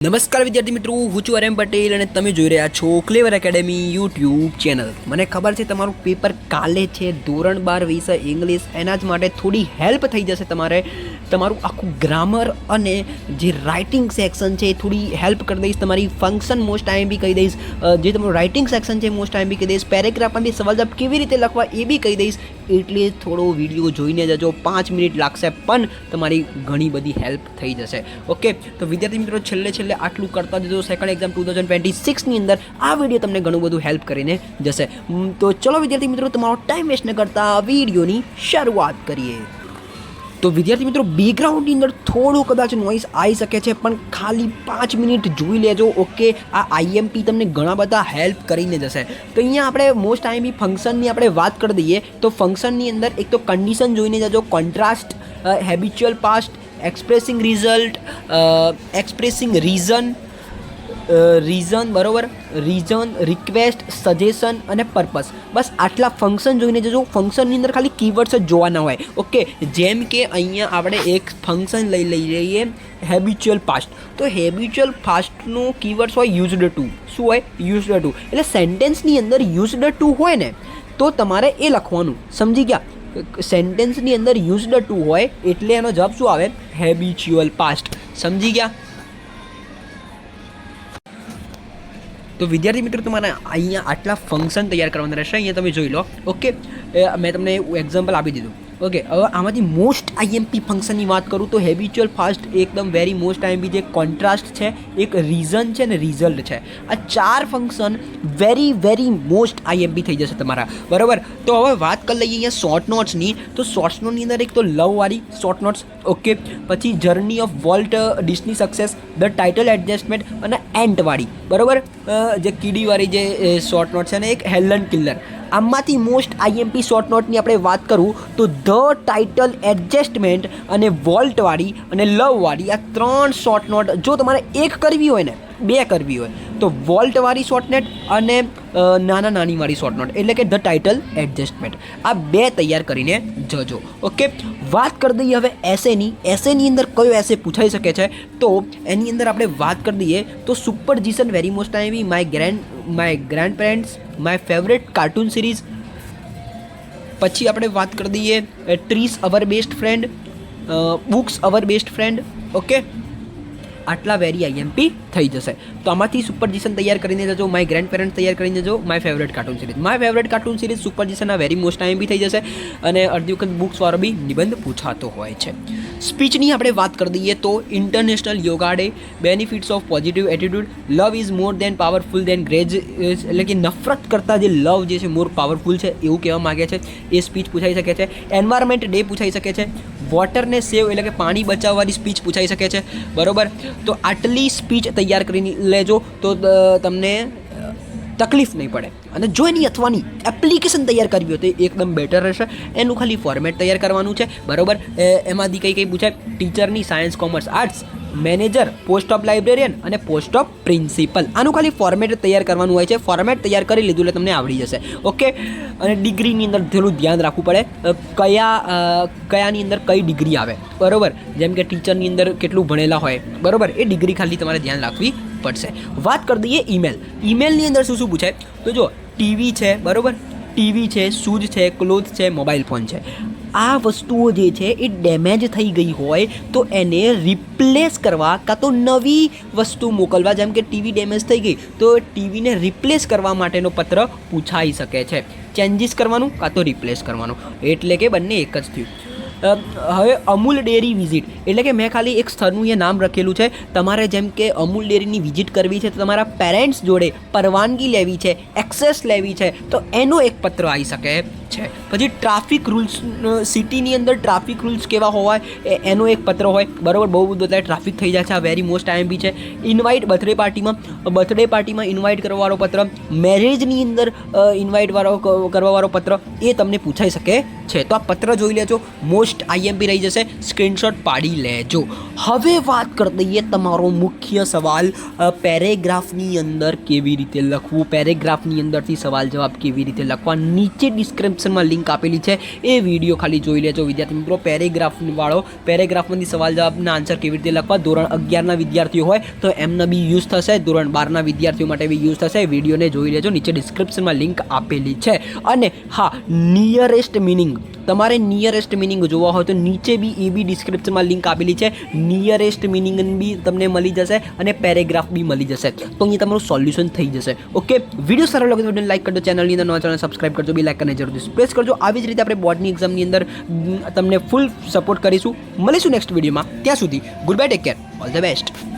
નમસ્કાર વિદ્યાર્થી મિત્રો, હું છું RM પટેલ અને તમે જોઈ રહ્યા છો ક્લેવર એકેડેમી યુટ્યુબ ચેનલ. મને ખબર છે તમારું પેપર કાલે છે, ધોરણ 12 વિષય ઇંગ્લિશ. એના જ માટે થોડી હેલ્પ થઈ જશે. તમારું આખું ગ્રામર અને જે રાઇટિંગ સેક્શન છે એ થોડી હેલ્પ કરી દઈશ. તમારી ફંક્શન મોસ્ટ આઈએમપી કહી દઈશ, જે તમારું રાઇટિંગ સેક્શન છે મોસ્ટ આઈએમપી કહી દઈશ, પેરેગ્રાફમાં બી સવાલ જવાબ કેવી રીતે લખવા એ બી કહી દઈશ. એટલે થોડો વિડીયો જોઈને જજો. 5 મિનિટ લાગશે પણ તમારી ઘણી બધી હેલ્પ થઈ જશે. ઓકે, તો વિદ્યાર્થી મિત્રો છેલ્લે આટલું કરતા જજો. સેકન્ડ એક્ઝામ 2026ની અંદર આ વિડીયો તમને ઘણું બધું હેલ્પ કરીને જશે. તો ચલો વિદ્યાર્થી મિત્રો, તમારો ટાઈમ વેસ્ટ ન કરતા વિડીયોની શરૂઆત કરીએ. તો વિદ્યાર્થી મિત્રો, બેકગ્રાઉન્ડની અંદર થોડું કદાચ નોઇઝ આવી શકે છે, પણ ખાલી 5 મિનિટ જોઈ લેજો. ઓકે, આ આઈએમપી તમને ઘણા બધા હેલ્પ કરીને જશે. તો અહીંયા આપણે મોસ્ટ આઈએમપી ફંક્શનની આપણે વાત કરી દઈએ. તો ફંક્શનની અંદર એક તો કન્ડિશન જોઈને જજો, contrast, habitual past, expressing result, expressing reason બરાબર, રીઝન, રિક્વેસ્ટ, સજેશન અને પર્પસ. બસ આટલા ફંક્શન જોઈને જજો. ફંક્શનની અંદર ખાલી કીવર્ડ્સ જ જોવાના હોય. ઓકે, જેમ કે અહીંયા આપણે એક ફંક્શન લઈ લઈએ હેબિચ્યુઅલ પાસ્ટ. તો હેબિચ્યુઅલ પાસ્ટનું કીવર્ડ્સ હોય યુઝડ ટુ. શું હોય? Used to. એટલે સેન્ટેન્સની અંદર યુઝડ ટુ હોય ને તો તમારે એ લખવાનું. સમજી ગયા? સેન્ટેન્સની અંદર યુઝડ ટુ હોય એટલે એનો જવાબ શું આવે? Habitual past. સમજી ગયા? તો વિદ્યાર્થી મિત્રો, તમારે અહીંયા આટલા ફંક્શન તૈયાર કરવાના રહેશે. અહીંયા તમે જોઈ લો. ઓકે, મેં તમને એક્ઝામ્પલ આપી દીધું. ઓકે, હવે આમાંથી મોસ્ટ આઈએમપી ફંક્શનની વાત કરું તો હેબિચ્યુઅલ ફાસ્ટ એકદમ વેરી મોસ્ટ આઈએમપી છે, કોન્ટ્રાસ્ટ છે, એક રીઝન છે ને રિઝલ્ટ છે. આ 4 ફંક્શન વેરી મોસ્ટ આઈએમપી થઈ જશે તમારા. બરાબર. તો હવે વાત કરી લઈએ અહીંયા શોર્ટ નોટ્સની. તો શોર્ટ નોટની અંદર એક તો લવવાળી શોર્ટ નોટ્સ. ઓકે, પછી journey of Walt Disney success, the title adjustment અને એન્ટવાળી. બરાબર, જે કીડીવાળી જે શોર્ટ નોટ છે ને એક હેલન કિલર. આમાંથી મોસ્ટ આઈએમપી શોર્ટ નોટની આપણે વાત કરું તો ધ ટાઇટલ એડજસ્ટમેન્ટ અને વોલ્ટવાળી અને લવવાળી, આ 3 શોર્ટ નોટ જો તમારે એક કરવી હોય ને 2 કરવી હોય તો વોલ્ટવાળી શોર્ટ નોટ અને નાનીવાળી શોર્ટ નોટ, એટલે કે ધ ટાઇટલ એડજસ્ટમેન્ટ, આ 2 તૈયાર કરીને જજો. ઓકે, વાત કરી દઈએ હવે એસેની. એસેની અંદર કયો એસે પૂછાઈ શકે છે? તો એની અંદર આપણે વાત કરી દઈએ તો સુપરજીશન very most IMP, my grand parents, my favourite cartoon series. પછી આપણે વાત કરી દઈએ trees our best friend, books our best friend. Okay, આટલા વેરી આઈએમપી થઈ જશે. તો આમાંથી સુપરજીશન તૈયાર કરીને જજો, માય ગ્રેન્ડ પેરેન્ટ તૈયાર કરીને જજો, my favourite cartoon series. My favourite cartoon series સુપરજીશનના વેરી મોસ્ટ આઈએમપી થઈ જશે. અને અડધી વખત બુક્સવાળો બી નિબંધ પૂછાતો હોય છે. સ્પીચની આપણે વાત કરી દઈએ તો international yoga day, benefits of positive attitude, love is more than powerful than grudge, એટલે કે નફરત કરતાં જે લવ જે છે મોર પાવરફુલ છે એવું કહેવા માગે છે. એ સ્પીચ પૂછાઈ શકે છે. એન્વાયરમેન્ટ ડે પૂછાઈ શકે છે. વોટરને સેવ એટલે કે પાણી બચાવવાની સ્પીચ પૂછાઈ શકે છે. બરાબર. તો આટલી સ્પીચ તૈયાર કરીને લેજો તો તમને તકલીફ નહીં પડે. અને જો એની અથવાની એપ્લિકેશન તૈયાર કરવી હોય તો એકદમ બેટર રહેશે. એનું ખાલી ફોર્મેટ તૈયાર કરવાનું છે. બરાબર. એમાંથી કઈ પૂછાય? ટીચરની, science, commerce, arts, manager, post of librarian અને પોસ્ટ ઓફ પ્રિન્સિપલ. આનું ખાલી ફોર્મેટ તૈયાર કરવાનું હોય છે. ફોર્મેટ તૈયાર કરી લીધું એટલે તમને આવડી જશે. ઓકે, અને ડિગ્રીની અંદર થોડું ધ્યાન રાખવું પડે, કયાની અંદર કઈ ડિગ્રી આવે. બરાબર. જેમ કે ટીચરની અંદર કેટલું ભણેલા હોય. બરાબર, એ ડિગ્રી ખાલી તમારે ધ્યાન રાખવી પડશે. વાત કરી દઈએ ઈમેલ. ઈમેલની અંદર શું પૂછાય? તો જો ટીવી છે, બરાબર, ટીવી છે, શૂઝ છે, ક્લોથ છે, મોબાઈલ ફોન છે. આ વસ્તુઓ જે છે એ ડેમેજ થઈ ગઈ હોય તો એને રિપ્લેસ કરવા કાં તો નવી વસ્તુ મોકલવા. જેમ કે ટીવી ડેમેજ થઈ ગઈ તો ટીવીને રિપ્લેસ કરવા માટેનો પત્ર પૂછાઈ શકે છે. ચેન્જીસ કરવાનું કાં તો રિપ્લેસ કરવાનું, એટલે કે બંને એક જ થયું. હવે અમૂલ ડેરી વિઝિટ, એટલે કે મેં ખાલી એક સ્થળનું અહીંયા નામ રખેલું છે. તમારે જેમ કે અમૂલ ડેરીની વિઝિટ કરવી છે તો તમારા પેરેન્ટ્સ જોડે પરવાનગી લેવી છે, એક્સેસ લેવી છે, તો એનો એક પત્ર આવી શકે છે. પછી ટ્રાફિક રૂલ્સ, સિટીની અંદર ટ્રાફિક રૂલ્સ કેવા હોય એનો એક પત્ર હોય. બરાબર, બહુ બધા ટ્રાફિક થઈ જાય છે. આ વેરી મોસ્ટ આઈએમપી છે. ઇન્વાઇટ બર્થડે પાર્ટીમાં ઇન્વાઇટ કરવાવાળો પત્ર, મેરેજની અંદર ઇન્વાઇટ કરવાવાળો પત્ર, એ તમને પૂછાઈ શકે છે. તો આ પત્ર જોઈ લેજો, મોસ્ટ આઈએમપી રહી જશે. સ્ક્રીનશોટ પાડી લેજો. હવે વાત કરી દઈએ તમારો મુખ્ય સવાલ, પેરેગ્રાફની અંદર કેવી રીતે લખવું, પેરેગ્રાફની અંદરથી સવાલ જવાબ કેવી રીતે લખવા. નીચે ડિસ્ક્રિપ્શન ડિસ્ક્રિપ્શનમાં લિંક આપેલી છે, એ વિડીયો ખાલી જોઈ લેજો વિદ્યાર્થી મિત્રો. પેરેગ્રાફમાંથી સવાલ જવાબના આન્સર કેવી રીતે લખવા, ધોરણ 11ના વિદ્યાર્થીઓ હોય તો એમને બી યુઝ થશે, ધોરણ 12ના વિદ્યાર્થીઓ માટે બી યુઝ થશે. વિડીયોને જોઈ લેજો, નીચે ડિસ્ક્રિપ્શનમાં લિંક આપેલી છે. અને હા, નિયરેસ્ટ મિનિંગ, તમારે નિયરેસ્ટ મિનિંગ જોવા હોય તો નીચે બી એ બી ડિસ્ક્રિપ્શનમાં લિંક આપેલી છે. નિયરેસ્ટ મિનિંગ બી તમને મળી જશે અને પેરેગ્રાફ બી મળી જશે. તો અહીંયા તમારું સોલ્યુશન થઈ જશે. ઓકે, વિડીયો સારો લાગે તો વિડીયોને લાઈક કરજો, ચેનલની અંદર નવા ચેનલ સબસ્ક્રાઇબ કરજો, બેલ આઇકનને જરૂરથી પ્રેસ કરજો. આવી જ રીતે આપણે બોર્ડની એક્ઝામની અંદર તમને ફૂલ સપોર્ટ કરીશું. મળીશું નેક્સ્ટ વિડીયોમાં. ત્યાં સુધી good bye, take care, all the best.